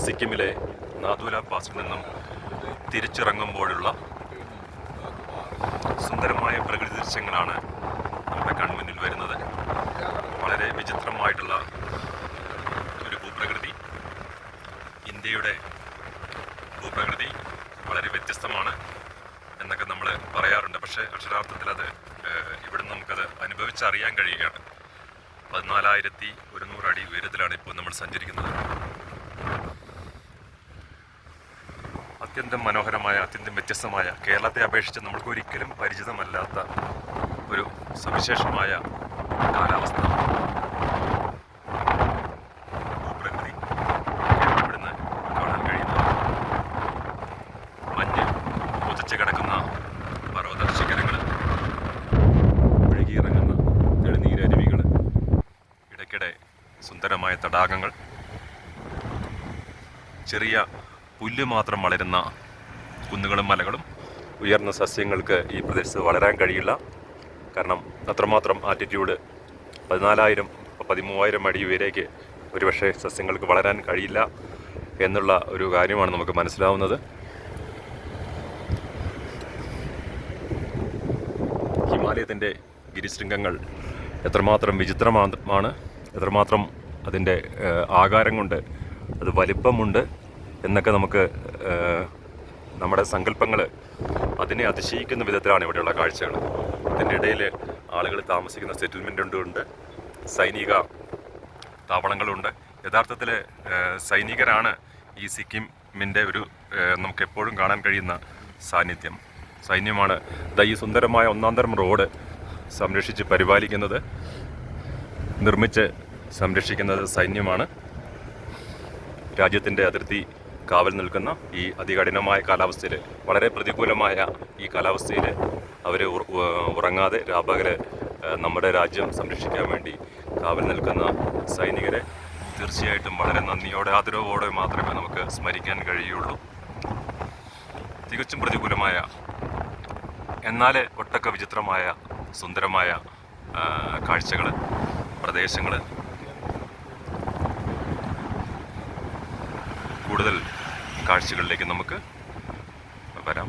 സിക്കിമിലെ നാഥുല പാസിൽ നിന്നും തിരിച്ചിറങ്ങുമ്പോഴുള്ള സുന്ദരമായ പ്രകൃതി ദൃശ്യങ്ങളാണ് നമ്മുടെ കൺമുന്നിൽ വരുന്നത്. വളരെ വിചിത്രമായിട്ടുള്ള ഒരു ഭൂപ്രകൃതി. ഇന്ത്യയുടെ ഭൂപ്രകൃതി വളരെ വ്യത്യസ്തമാണ് എന്നൊക്കെ നമ്മൾ പറയാറുണ്ട്. പക്ഷേ അക്ഷരാർത്ഥത്തിൽ അത് ഇവിടുന്ന് നമുക്കത് അനുഭവിച്ചറിയാൻ കഴിയുകയാണ്. 14,100 അടി ഉയരത്തിലാണ് ഇപ്പോൾ നമ്മൾ സഞ്ചരിക്കുന്നത്. അത്യന്തം മനോഹരമായ, അത്യന്തം വ്യത്യസ്തമായ, കേരളത്തെ അപേക്ഷിച്ച് നമ്മൾക്ക് ഒരിക്കലും പരിചിതമല്ലാത്ത ഒരു സവിശേഷമായ കാലാവസ്ഥ, ഭൂപ്രകൃതി ഇവിടുന്ന് കാണാൻ കഴിയുന്നത്. മഞ്ഞ് പൊതിച്ച് കിടക്കുന്ന പർവ്വത ശിഖരങ്ങൾ, ഒഴുകിയിറങ്ങുന്ന തെളിനീരരുവികൾ, ഇടയ്ക്കിടെ സുന്ദരമായ തടാകങ്ങൾ, ചെറിയ പുല്ല് മാത്രം വളരുന്ന കുന്നുകളും മലകളും. ഉയർന്ന സസ്യങ്ങൾക്ക് ഈ പ്രദേശത്ത് വളരാൻ കഴിയില്ല. കാരണം അത്രമാത്രം ആൾട്ടിറ്റ്യൂഡ്, 14,000-13,000 അടി ഉയരേക്ക് ഒരുപക്ഷെ സസ്യങ്ങൾക്ക് വളരാൻ കഴിയില്ല എന്നുള്ള ഒരു കാര്യമാണ് നമുക്ക് മനസ്സിലാവുന്നത്. ഹിമാലയത്തിൻ്റെ ഗിരിശൃംഗങ്ങൾ എത്രമാത്രം വിചിത്രമാണ്, എത്രമാത്രം അതിൻ്റെ ആകാരം കൊണ്ട് അത് വലിപ്പമുണ്ട് എന്നൊക്കെ നമുക്ക് നമ്മുടെ സങ്കല്പങ്ങൾ അതിനെ അതിശയിക്കുന്ന വിധത്തിലാണ് ഇവിടെയുള്ള കാഴ്ചകൾ. ഇതിൻ്റെ ഇടയിൽ ആളുകൾ താമസിക്കുന്ന സെറ്റിൽമെൻറ്റുണ്ട്, സൈനിക താവളങ്ങളുണ്ട്. യഥാർത്ഥത്തിൽ സൈനികരാണ് ഈ സിക്കിമിൻ്റെ ഒരു നമുക്കെപ്പോഴും കാണാൻ കഴിയുന്ന സാന്നിധ്യം. സൈന്യമാണ് ഈ സുന്ദരമായ ഒന്നാന്തരം റോഡ് സംരക്ഷിച്ച് പരിപാലിക്കുന്നത്, നിർമ്മിച്ച് സംരക്ഷിക്കുന്നത് സൈന്യമാണ്. രാജ്യത്തിൻ്റെ അതിർത്തി കാവൽ നിൽക്കുന്ന ഈ അതികഠിനമായ കാലാവസ്ഥയിൽ, വളരെ പ്രതികൂലമായ ഈ കാലാവസ്ഥയിൽ അവർ ഉറങ്ങാതെ രാപകൽ നമ്മുടെ രാജ്യം സംരക്ഷിക്കാൻ വേണ്ടി കാവൽ നിൽക്കുന്ന സൈനികരെ തീർച്ചയായിട്ടും വളരെ നന്ദിയോടെ, ആദരവോടെ മാത്രമേ നമുക്ക് സ്മരിക്കാൻ കഴിയുള്ളൂ. തികച്ചും പ്രതികൂലമായ എന്നാൽ ഒട്ടൊക്കെ വിചിത്രമായ സുന്ദരമായ കാഴ്ചകൾ, പ്രദേശങ്ങൾ. കൂടുതൽ കാഴ്ചകളിലേക്ക് നമുക്ക് വരാം.